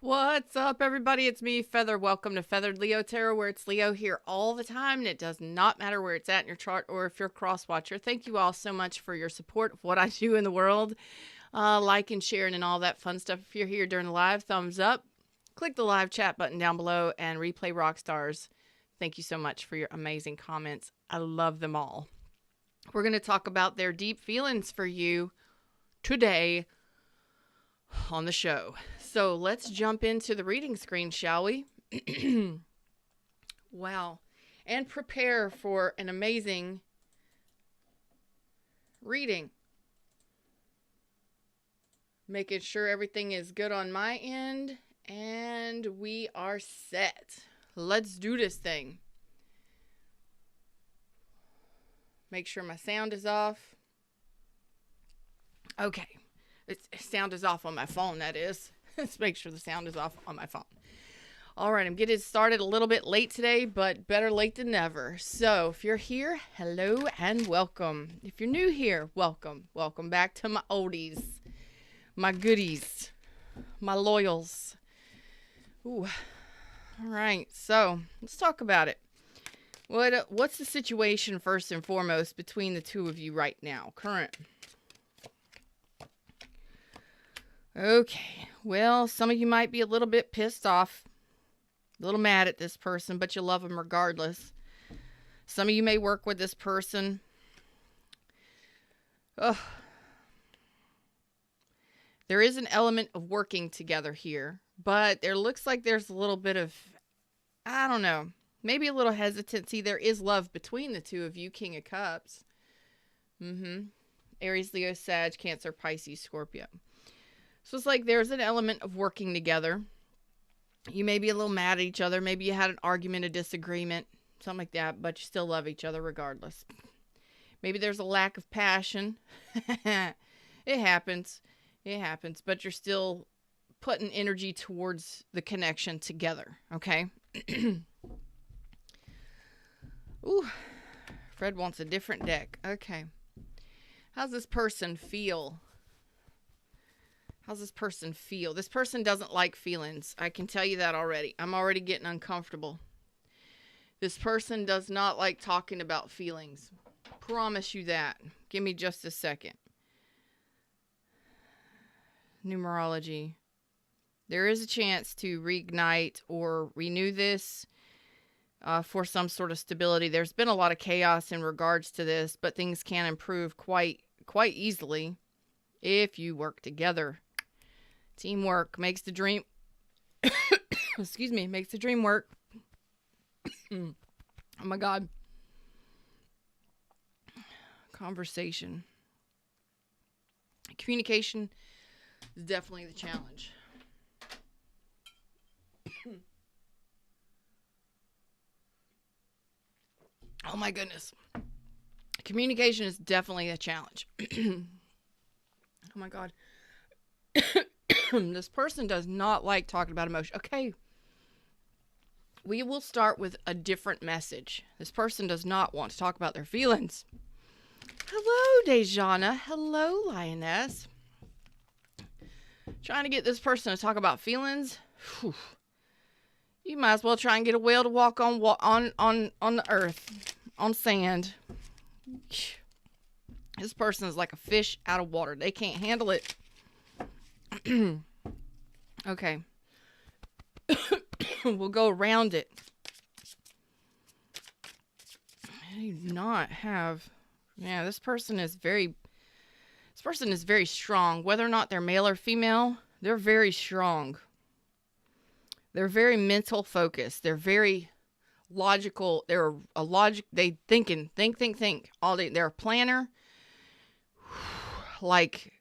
What's up, everybody? It's me, Feather. Welcome to Feathered Leo Tarot, where it's Leo here all the time, and it does not matter where it's at in your chart or if you're a cross watcher. Thank you all so much for your support of what I do in the world, liking, sharing, and all that fun stuff. If you're here during the live, thumbs up. Click the live chat button down below and replay rock stars. Thank you so much for your amazing comments. I love them all. We're going to talk about their deep feelings for you today on the show. So let's jump into the reading screen, shall we? Wow. And prepare for an amazing reading. Making sure everything is good on my end, and we are set. Let's do this thing. Make sure my sound is off. Okay. Sound is off on my phone, that is. Let's make sure the sound is off on my phone. All right, I'm getting started a little bit late today, but better late than never. So if you're here, hello and welcome. If you're new here, welcome. Welcome back to my oldies, my goodies, my loyals. Ooh. All right, so let's talk about it. What's the situation first and foremost between the two of you right now, current? Okay, well, some of you might be a little bit pissed off, a little mad at this person, but you love them regardless. Some of you may work with this person. Ugh. There is an element of working together here, but there looks like there's a little bit of, I don't know, maybe a little hesitancy. There is love between the two of you, King of Cups. Aries, Leo, Sag, Cancer, Pisces, Scorpio. So it's like there's an element of working together. You may be a little mad at each other. Maybe you had an argument, a disagreement, something like that, but you still love each other regardless. Maybe there's a lack of passion. It happens. It happens. But you're still putting energy towards the connection together. Okay? Ooh. Fred wants a different deck. Okay. How's this person feel? How's this person feel? This person doesn't like feelings. I can tell you that already. I'm already getting uncomfortable. This person does not like talking about feelings. Promise you that. Give me just a second. Numerology. There is a chance to reignite or renew this for some sort of stability. There's been a lot of chaos in regards to this, but things can improve quite easily if you work together. Teamwork makes the dream excuse me, makes the dream work. Oh my God. Conversation. Communication is definitely the challenge. Oh my goodness. Communication is definitely a challenge. Oh my God. This person does not like talking about emotion. Okay. We will start with a different message. This person does not want to talk about their feelings. Hello, Dejana. Hello, Lioness. Trying to get this person to talk about feelings? Whew. You might as well try and get a whale to walk on the earth, on sand. This person is like a fish out of water. They can't handle it. Okay. We'll go around it. I do not have... Yeah, this person is very strong. Whether or not they're male or female, they're very strong. They're very mental focused. They're very logical. They're a logic. They think all day. They're a planner. Like,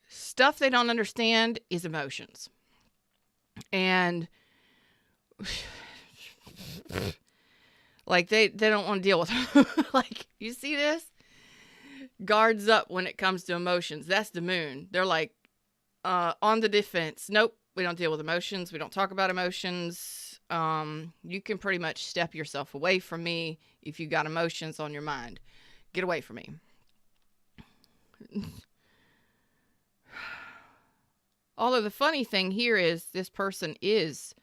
stuff they don't understand is emotions. And like they don't want to deal with them. Like, you see this? Guards up when it comes to emotions. That's the moon. They're like on the defense. Nope, we don't deal with emotions. We don't talk about emotions. You can pretty much step yourself away from me if you got emotions on your mind. Get away from me. Although the funny thing here is this person is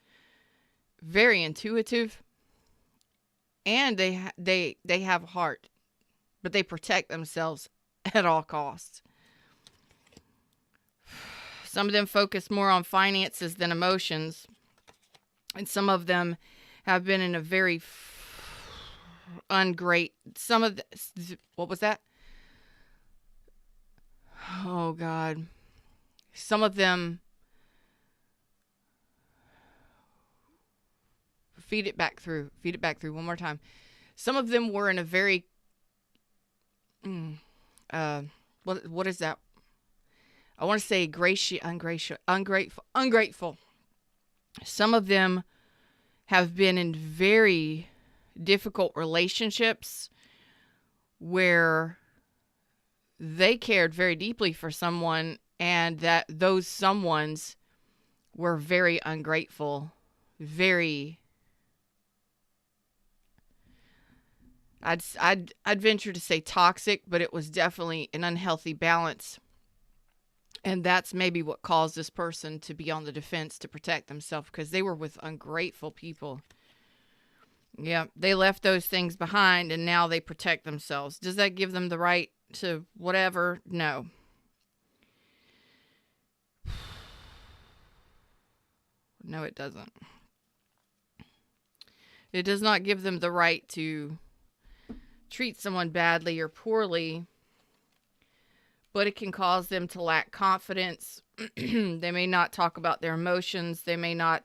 very intuitive, and they have a heart, but they protect themselves at all costs. Some of them focus more on finances than emotions, and some of them have been in a very what was that? Oh God. Some of them, feed it back through one more time. Some of them were in a very, what is that? I want to say ungrateful. Some of them have been in very difficult relationships where they cared very deeply for someone, and that those someones were very ungrateful, very, I'd venture to say toxic, but it was definitely an unhealthy balance. And that's maybe what caused this person to be on the defense to protect themselves, because they were with ungrateful people. Yeah, they left those things behind, and now they protect themselves. Does that give them the right to whatever? No. No, it doesn't. It does not give them the right to treat someone badly or poorly, but it can cause them to lack confidence. They may not talk about their emotions. They may not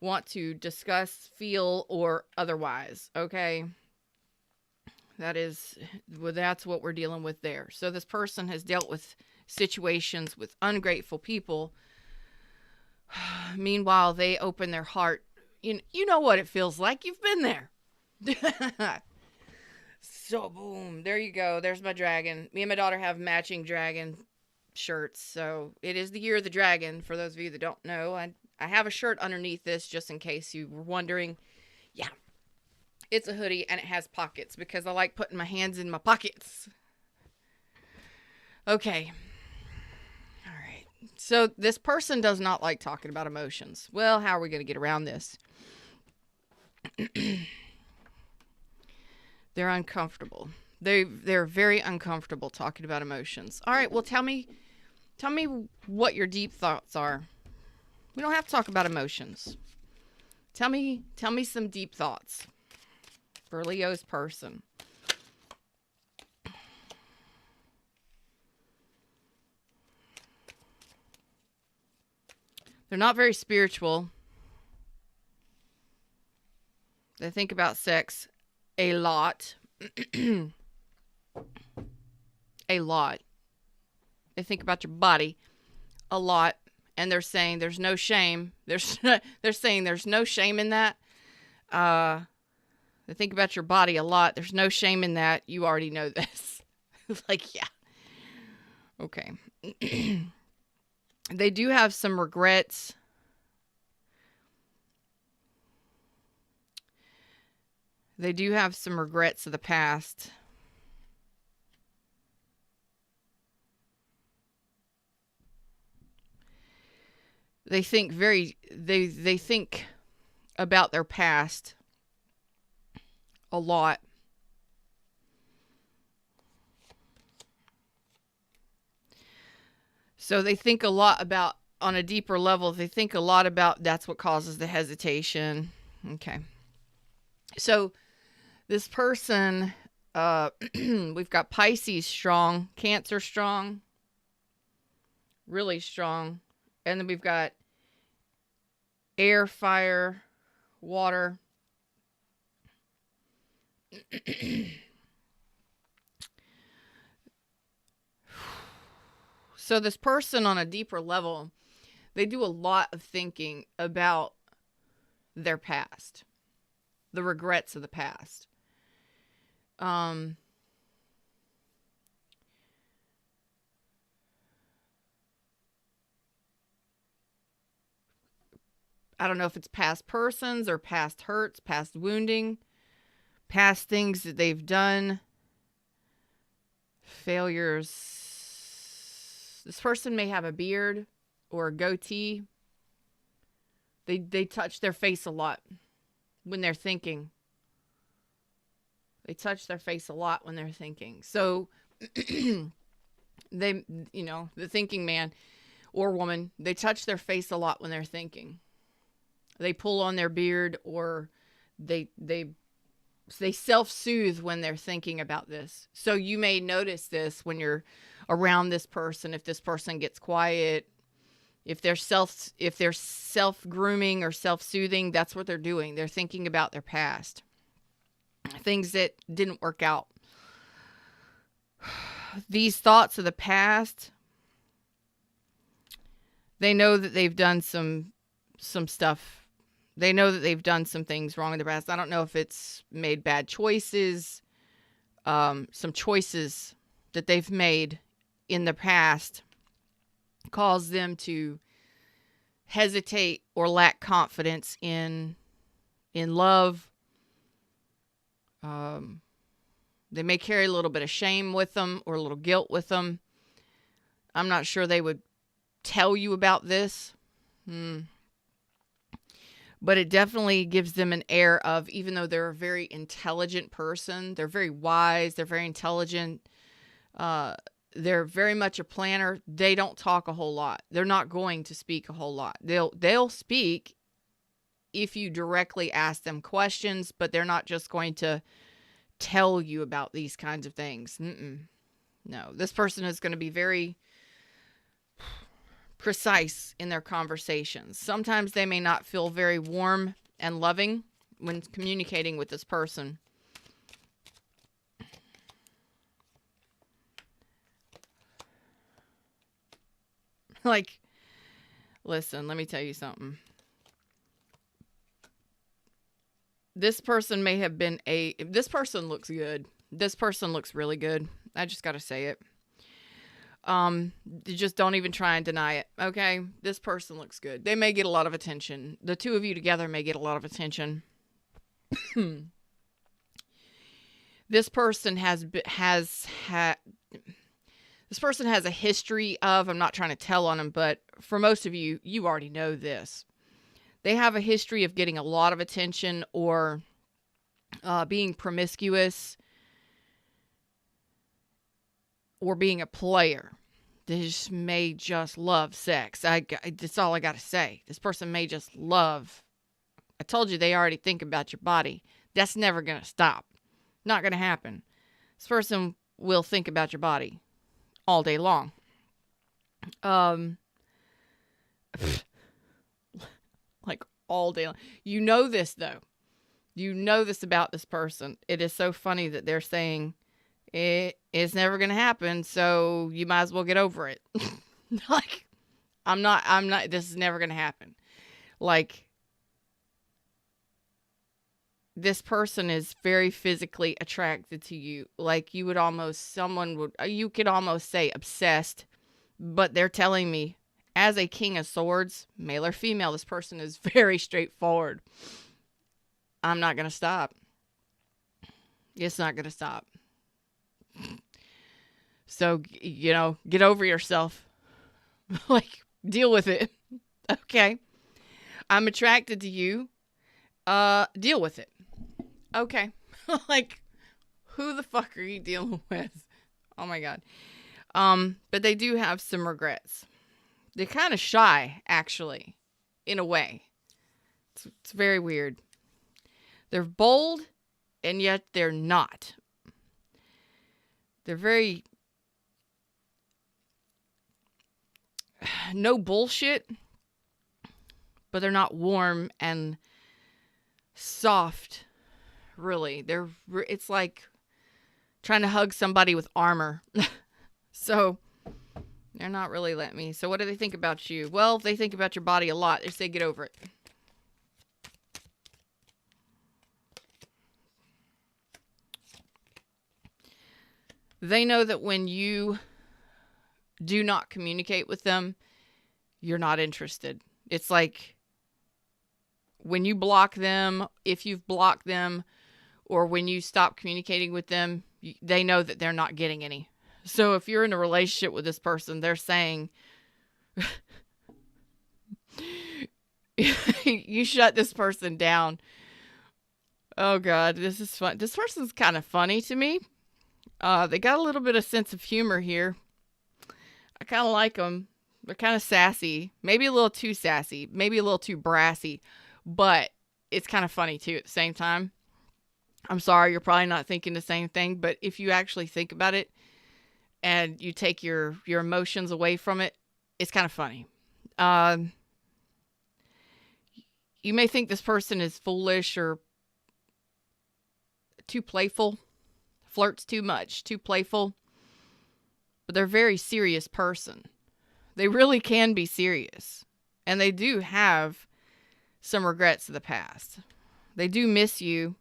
want to discuss, feel, or otherwise. Okay? That's what we're dealing with there. So this person has dealt with situations with ungrateful people. Meanwhile, they open their heart. You know what it feels like. You've been there. So, boom. There you go. There's my dragon. Me and my daughter have matching dragon shirts. So, it is the year of the dragon. For those of you that don't know, I have a shirt underneath this just in case you were wondering. Yeah. It's a hoodie, and it has pockets because I like putting my hands in my pockets. Okay. All right. So, this person does not like talking about emotions. Well, how are we going to get around this? They're uncomfortable. They're very uncomfortable talking about emotions. All right, well, tell me what your deep thoughts are. We don't have to talk about emotions. Tell me some deep thoughts for Leo's person. They're not very spiritual. They think about sex a lot. A lot. They think about your body a lot, and they're saying there's no shame. They're saying there's no shame in that. They think about your body a lot. There's no shame in that. You already know this. Like, yeah. Okay. They do have some regrets. They do have some regrets of the past. They think they think about their past a lot. So they think a lot about, on a deeper level, they think a lot about that's what causes the hesitation. Okay. So this person, we've got Pisces strong, Cancer strong, really strong. And then we've got air, fire, water. So this person on a deeper level, they do a lot of thinking about their past, the regrets of the past. I don't know if it's past persons or past hurts, past wounding, past things that they've done, failures. This person may have a beard or a goatee. They touch their face a lot when they're thinking. They touch their face a lot when they're thinking. So they, the thinking man or woman, they touch their face a lot when they're thinking. They pull on their beard, or they self-soothe when they're thinking about this. So you may notice this when you're around this person. If this person gets quiet, if they're self-grooming or self-soothing, that's what they're doing. They're thinking about their past, things that didn't work out. These thoughts of the past, they know that they've done some stuff. They know that they've done some things wrong in the past. I don't know if it's made bad choices, some choices that they've made in the past cause them to hesitate or lack confidence in love. They may carry a little bit of shame with them or a little guilt with them. I'm not sure they would tell you about this. But it definitely gives them an air of, even though they're a very intelligent person, they're very wise, they're very intelligent, they're very much a planner, they don't talk a whole lot. They're not going to speak a whole lot. They'll speak if you directly ask them questions, but they're not just going to tell you about these kinds of things. No, this person is going to be very precise in their conversations. Sometimes they may not feel very warm and loving when communicating with this person. Like, listen, let me tell you something. This person may have been this person looks good. This person looks really good. I just got to say it. Just don't even try and deny it. Okay. This person looks good. They may get a lot of attention. The two of you together may get a lot of attention. This person has a history of, I'm not trying to tell on them, but for most of you, you already know this. They have a history of getting a lot of attention or, being promiscuous, or being a player. This may just love sex. That's all I got to say. This person may just love. I told you they already think about your body. That's never going to stop. Not going to happen. This person will think about your body all day long. Like all day long. You know this, though. You know this about this person. It is so funny that they're saying, it's never going to happen, so you might as well get over it. Like, I'm not, this is never going to happen. Like, this person is very physically attracted to you. Like, you could almost say obsessed, but they're telling me, as a king of swords, male or female, this person is very straightforward. I'm not going to stop. It's not going to stop. So, get over yourself. Like, deal with it. Okay. I'm attracted to you. Deal with it. Okay. Like, who the fuck are you dealing with? Oh my God. But they do have some regrets. They're kind of shy, actually, in a way. It's very weird. They're bold, and yet they're not. They're very no bullshit, but they're not warm and soft, really. It's like trying to hug somebody with armor. So they're not really letting me. So what do they think about you? Well, they think about your body a lot. They say get over it. They know that when you do not communicate with them, you're not interested. It's like when you block them, if you've blocked them, or when you stop communicating with them, they know that they're not getting any. So if you're in a relationship with this person, they're saying, You shut this person down. Oh God, this is fun. This person's kind of funny to me. They got a little bit of sense of humor here. I kind of like them. They're kind of sassy, maybe a little too sassy, maybe a little too brassy, but it's kind of funny too at the same time. I'm sorry, you're probably not thinking the same thing, but if you actually think about it and you take your emotions away from it, it's kind of funny. You may think this person is foolish or too playful, flirts too much, too playful, but they're a very serious person. They really can be serious, and they do have some regrets of the past. They do miss you,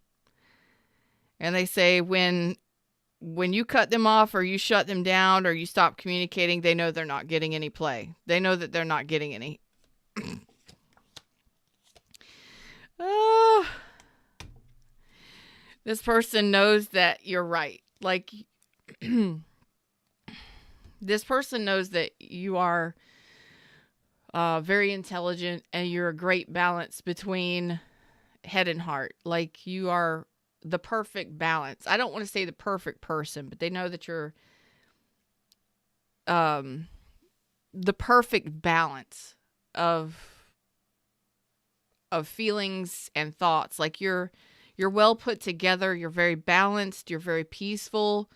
and they say when you cut them off or you shut them down or you stop communicating, they know they're not getting any play. They know that they're not getting any. This person knows that you're right. Like, this person knows that you are very intelligent and you're a great balance between head and heart. Like, you are the perfect balance. I don't want to say the perfect person, but they know that you're the perfect balance of feelings and thoughts. Like, you're well put together. You're very balanced. You're very peaceful.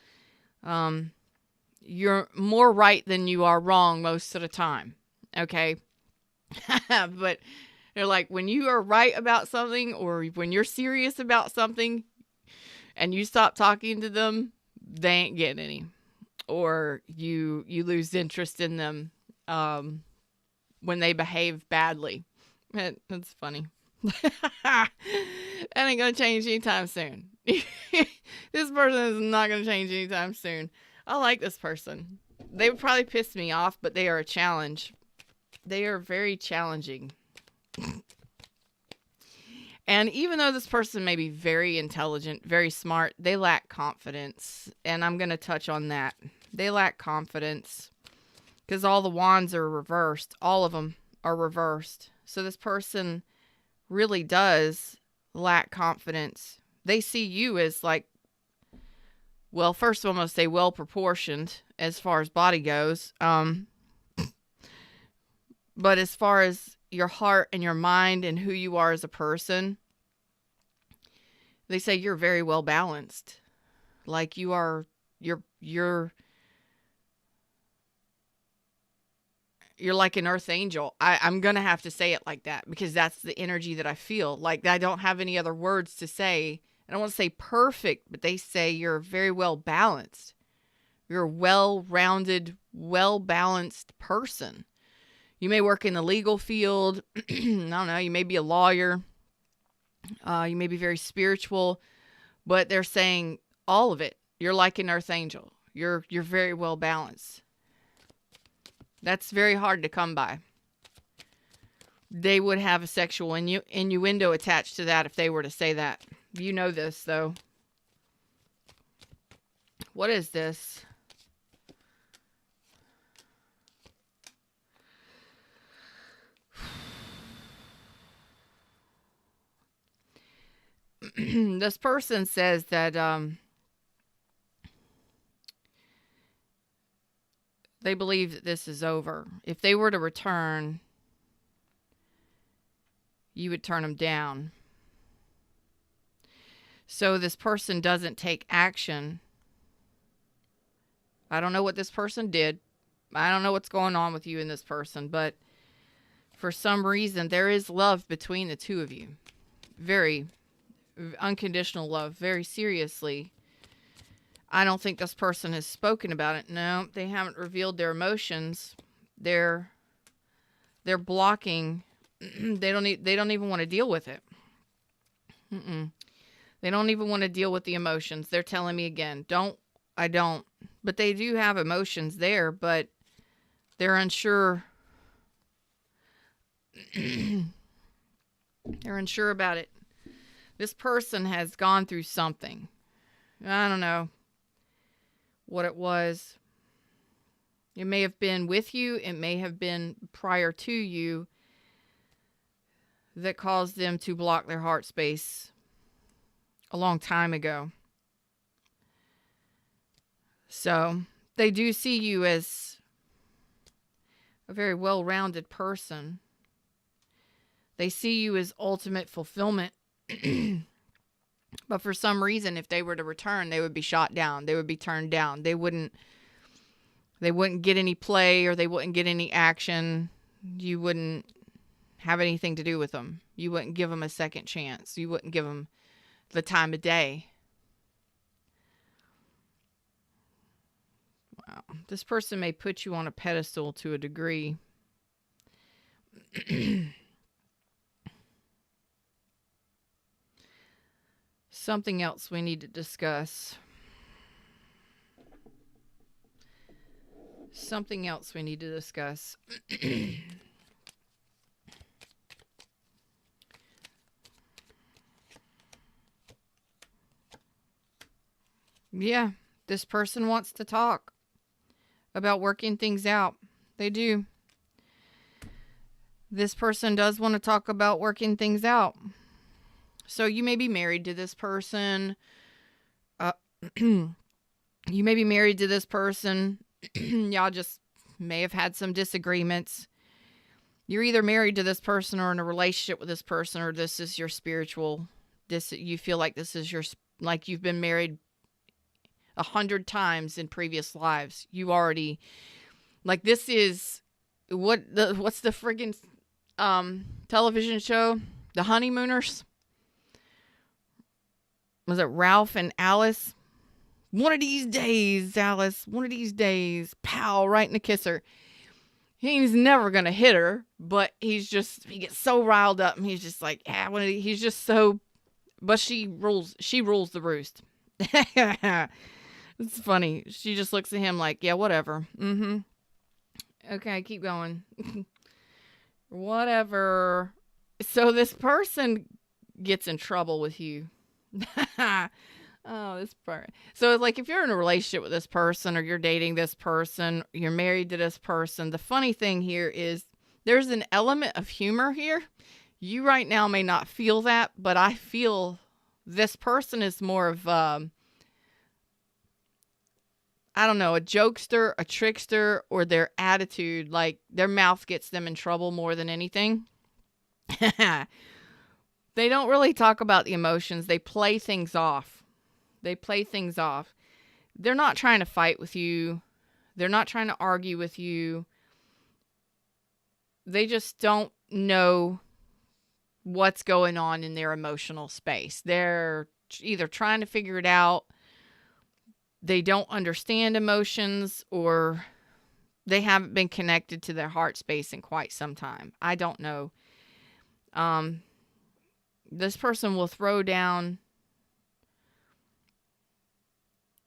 You're more right than you are wrong most of the time. Okay. But they're like, when you are right about something or when you're serious about something and you stop talking to them, they ain't getting any. Or you lose interest in them when they behave badly. That's funny. That ain't gonna change anytime soon. This person is not gonna change anytime soon. I like this person. They would probably piss me off, but they are a challenge. They are very challenging. And even though this person may be very intelligent, very smart, they lack confidence. And I'm going to touch on that. They lack confidence because all the wands are reversed. All of them are reversed. So this person really does lack confidence. They see you as like, well, first of all, I'm going to say well proportioned as far as body goes. But as far as your heart and your mind and who you are as a person, they say you're very well balanced. Like you're like an earth angel. I'm going to have to say it like that because that's the energy that I feel. Like, I don't have any other words to say. I don't want to say perfect, but they say you're very well balanced. You're a well-rounded, well-balanced person. You may work in the legal field. I don't know. You may be a lawyer. You may be very spiritual, but they're saying all of it. You're like an earth angel. You're very well balanced. That's very hard to come by. They would have a sexual innuendo attached to that if they were to say that. You know this, though. What is this? This person says that they believe that this is over. If they were to return, you would turn them down. So this person doesn't take action. I don't know what this person did. I don't know what's going on with you and this person, but for some reason, there is love between the two of you. Very unconditional love, very seriously. I don't think this person has spoken about it. No, they haven't revealed their emotions. They're blocking. They don't even want to deal with it. They don't even want to deal with the emotions. They're telling me again, I don't. But they do have emotions there, but they're unsure. They're unsure about it. This person has gone through something. I don't know what it was. It may have been with you. It may have been prior to you. that caused them to block their heart space a long time ago. So they do see you as a very well-rounded person. They see you as ultimate fulfillment. But for some reason, if they were to return, they would be shot down. They would be turned down. They wouldn't get any play, or they wouldn't get any action. You wouldn't have anything to do with them. You wouldn't give them a second chance. You wouldn't give them the time of day. Wow. This person may put you on a pedestal to a degree. Something else we need to discuss. Something else we need to discuss. Yeah, this person wants to talk about working things out. They do. This person does want to talk about working things out. So you may be married to this person. You may be married to this person. Y'all just may have had some disagreements. You're either married to this person or in a relationship with this person, or this is your spiritual. You feel like this is like you've been married 100 times in previous lives. You already, like, this is what's the friggin' television show? The Honeymooners? Was it Ralph and Alice? One of these days, Alice, one of these days, pow, right in the kisser. He's never going to hit her, but he gets so riled up, and he's just like, he's just so, but she rules the roost. It's funny. She just looks at him like, yeah, whatever. Okay, keep going. Whatever. So this person gets in trouble with you. Oh, this part. So like, if you're in a relationship with this person, or you're dating this person, you're married to this person, the funny thing here is there's an element of humor here. You right now may not feel that, but I feel this person is more of, I don't know, a jokester, a trickster, or their attitude, like their mouth gets them in trouble more than anything. They don't really talk about the emotions. They play things off. They're not trying to fight with you. They're not trying to argue with you. They just don't know what's going on in their emotional space. They're either trying to figure it out, they don't understand emotions, or they haven't been connected to their heart space in quite some time. I don't know. This person will throw down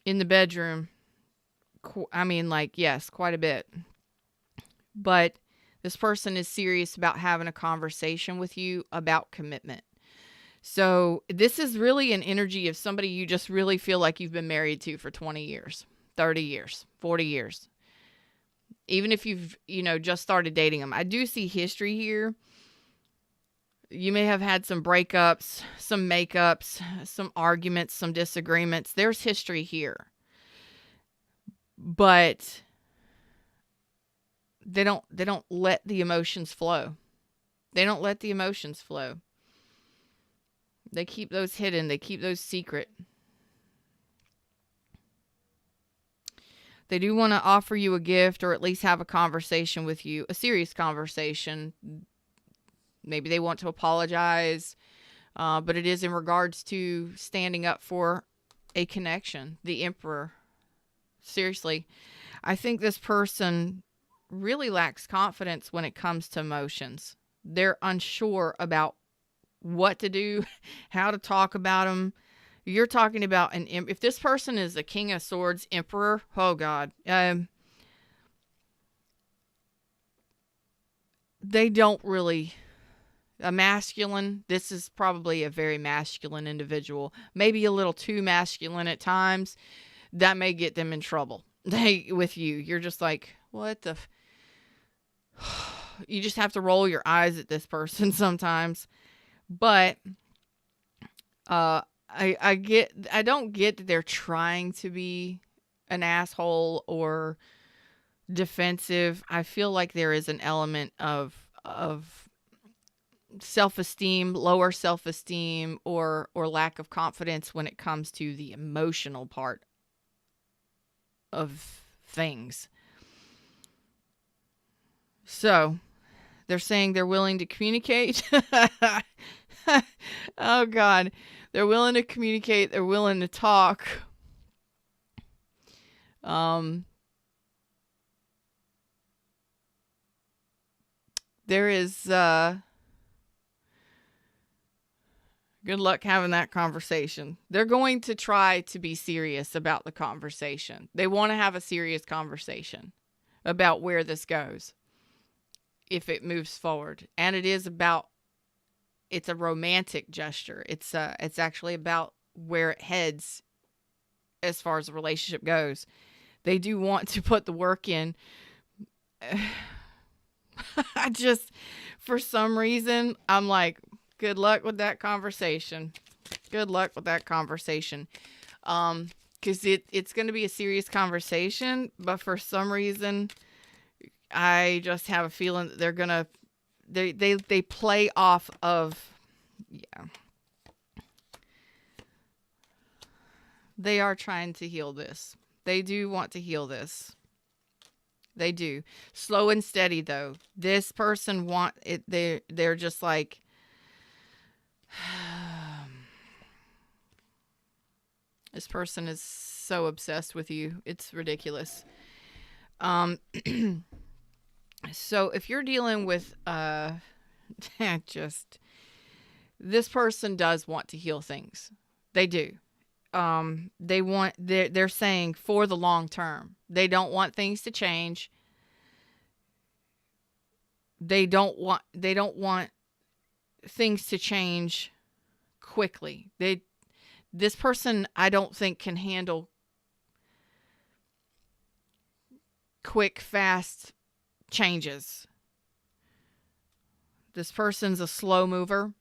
in the bedroom. Yes, quite a bit. But this person is serious about having a conversation with you about commitment. So this is really an energy of somebody you just really feel like you've been married to for 20 years, 30 years, 40 years. Even if you've, just started dating them. I do see history here. You may have had some breakups, some makeups, some arguments, some disagreements. There's history here. But they don't let the emotions flow. They don't let the emotions flow. They keep those hidden. They keep those secret. They do want to offer you a gift, or at least have a conversation with you, a serious conversation. Maybe they want to apologize, but it is in regards to standing up for a connection. The Emperor. Seriously, I think this person really lacks confidence when it comes to emotions. They're unsure about what to do, how to talk about them. You're talking about if this person is a King of Swords Emperor, oh God. They don't really... A masculine, this is probably a very masculine individual. Maybe a little too masculine at times. That may get them in trouble. With you. You're just like, what the... you just have to roll your eyes at this person sometimes. But I don't get that they're trying to be an asshole or defensive. I feel like there is an element of self-esteem, lower self-esteem, or lack of confidence when it comes to the emotional part of things. So they're saying they're willing to communicate. Oh God, they're willing to communicate. They're willing to talk. There is good luck having that conversation. They're going to try to be serious about the conversation. They want to have a serious conversation about where this goes if it moves forward. And it's a romantic gesture. It's actually about where it heads as far as the relationship goes. They do want to put the work in. I just, for some reason, I'm like, good luck with that conversation. Good luck with that conversation. Because it's going to be a serious conversation, but for some reason, I just have a feeling that they're going to, they play off of, yeah. They are trying to heal this. They do want to heal this. They do. Slow and steady, though. This person want it. They're just like, this person is so obsessed with you. It's ridiculous. So if you're dealing with, this person does want to heal things. They do. They're saying for the long term. They don't want things to change. They don't want things to change quickly. This person, I don't think, can handle quick, fast changes. This person's a slow mover.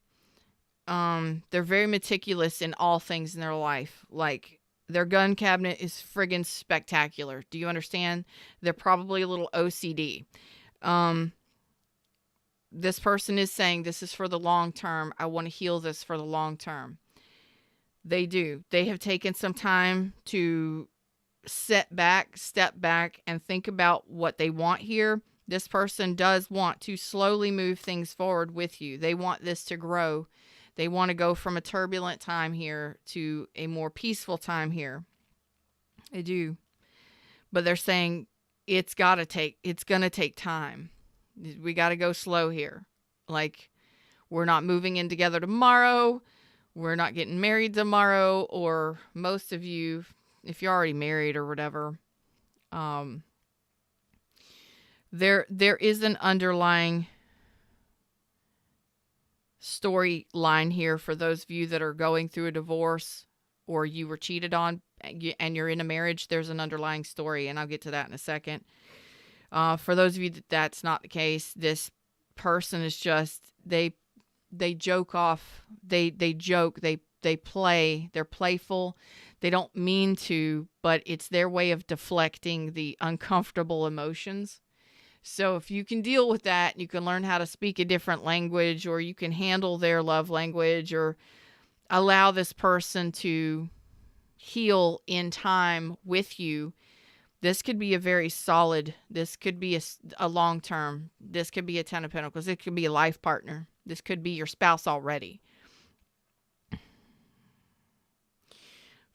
They're very meticulous in all things in their life. Like, their gun cabinet is friggin' spectacular. Do you understand? They're probably a little OCD. This person is saying this is for the long term. I want to heal this for the long term. They do. They have taken some time to step back, and think about what they want here. This person does want to slowly move things forward with you. They want this to grow. They want to go from a turbulent time here to a more peaceful time here. They do. But they're saying it's going to take time. We got to go slow here. Like, we're not moving in together tomorrow. We're not getting married tomorrow. Or most of you, if you're already married or whatever, there is an underlying storyline here for those of you that are going through a divorce or you were cheated on and you're in a marriage. There's an underlying story, and I'll get to that in a second. For those of you that's not the case, this person is just, they joke off, they joke, they play, they're playful. They don't mean to, but it's their way of deflecting the uncomfortable emotions. So if you can deal with that, you can learn how to speak a different language, or you can handle their love language, or allow this person to heal in time with you. This could be a very solid, this could be a long term, this could be a 10 of Pentacles, it could be a life partner, this could be your spouse already.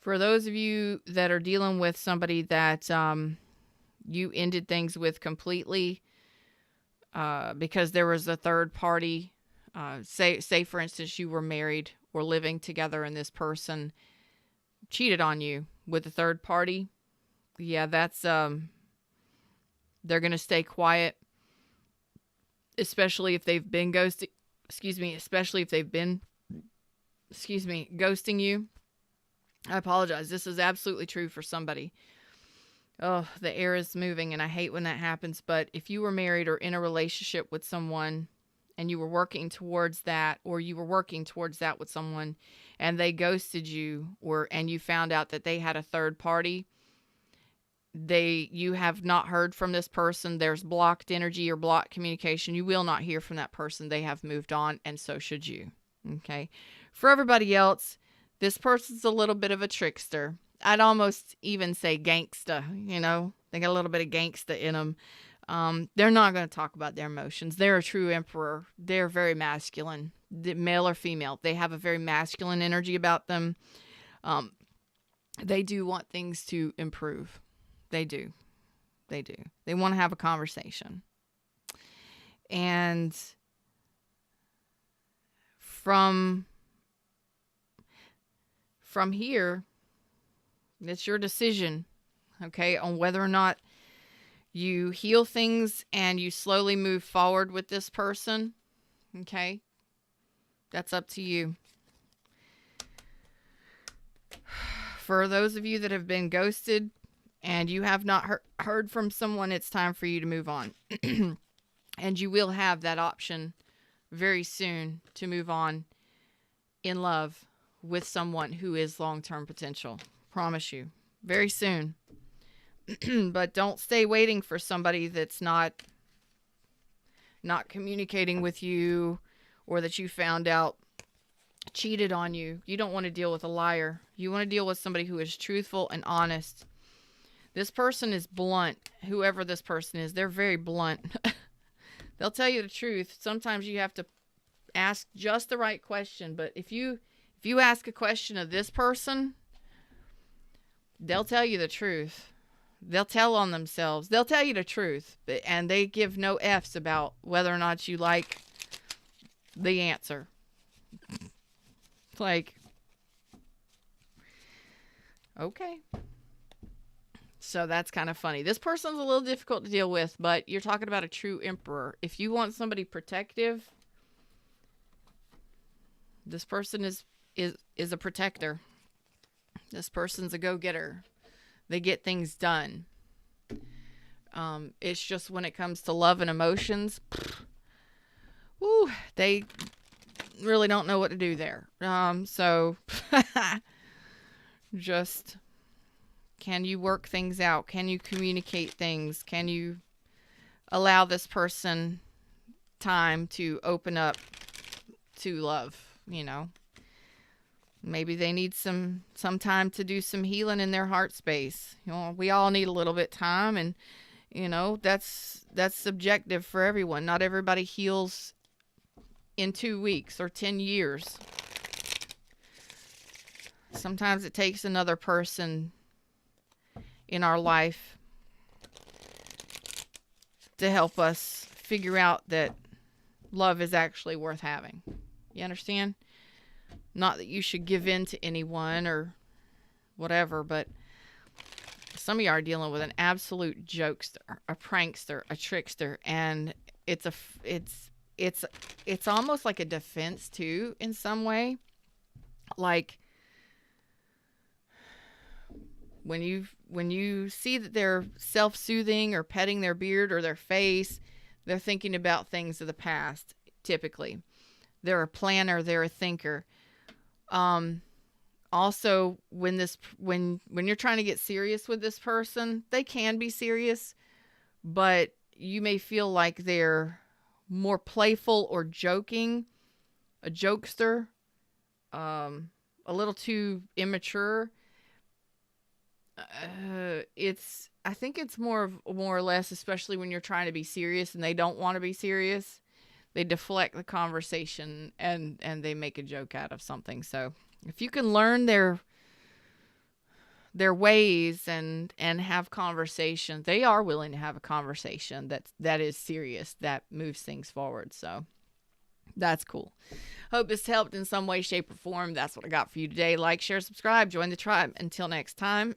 For those of you that are dealing with somebody that you ended things with completely because there was a third party, say for instance you were married or living together and this person cheated on you with a third party, yeah, that's they're going to stay quiet, especially if they've been ghosting you. I apologize. This is absolutely true for somebody. Oh, the air is moving, and I hate when that happens. But if you were married or in a relationship with someone and you were working towards that, or you were working towards that with someone and they ghosted you, and you found out that they had a third party, you have not heard from this person. There's blocked energy or blocked communication. You will not hear from that person. They have moved on, and so should you. Okay. For everybody else, this person's a little bit of a trickster. I'd almost even say gangsta, they got a little bit of gangsta in them. They're not going to talk about their emotions. They're a true emperor. They're very masculine, male or female. They have a very masculine energy about them. They do want things to improve. They do. They do. They want to have a conversation. And from here, it's your decision, okay, on whether or not you heal things and you slowly move forward with this person, okay? That's up to you. For those of you that have been ghosted and you have not heard from someone, it's time for you to move on. And you will have that option very soon to move on in love with someone who is long-term potential. Promise you. Very soon. But don't stay waiting for somebody that's not communicating with you, or that you found out cheated on you. You don't want to deal with a liar. You want to deal with somebody who is truthful and honest. This person is blunt. Whoever this person is, they're very blunt. They'll tell you the truth. Sometimes you have to ask just the right question. But if you ask a question of this person, they'll tell you the truth. They'll tell on themselves. They'll tell you the truth. And they give no F's about whether or not you like the answer. Like, okay. So that's kind of funny. This person's a little difficult to deal with, but you're talking about a true emperor. If you want somebody protective, this person is a protector. This person's a go-getter. They get things done. It's just when it comes to love and emotions, they really don't know what to do there. So just, can you work things out? Can you communicate things? Can you allow this person time to open up to love? Maybe they need some time to do some healing in their heart space. We all need a little bit of time, and that's subjective for everyone. Not everybody heals in 2 weeks or 10 years. Sometimes it takes another person in our life to help us figure out that love is actually worth having. You understand? Not that you should give in to anyone or whatever, but some of you are dealing with an absolute jokester, a prankster, a trickster, and it's almost like a defense too in some way. Like, when you see that they're self-soothing or petting their beard or their face, they're thinking about things of the past. Typically, they're a planner, they're a thinker. Also, when you're trying to get serious with this person, they can be serious, but you may feel like they're more playful or joking, a jokester, a little too immature. I think it's more or less, especially when you're trying to be serious and they don't want to be serious. They deflect the conversation and they make a joke out of something. So if you can learn their ways and have conversations, they are willing to have a conversation that is serious, that moves things forward. So that's cool. Hope this helped in some way, shape, or form. That's what I got for you today. Like, share, subscribe, join the tribe. Until next time,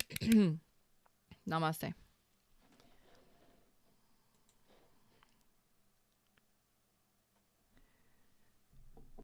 namaste.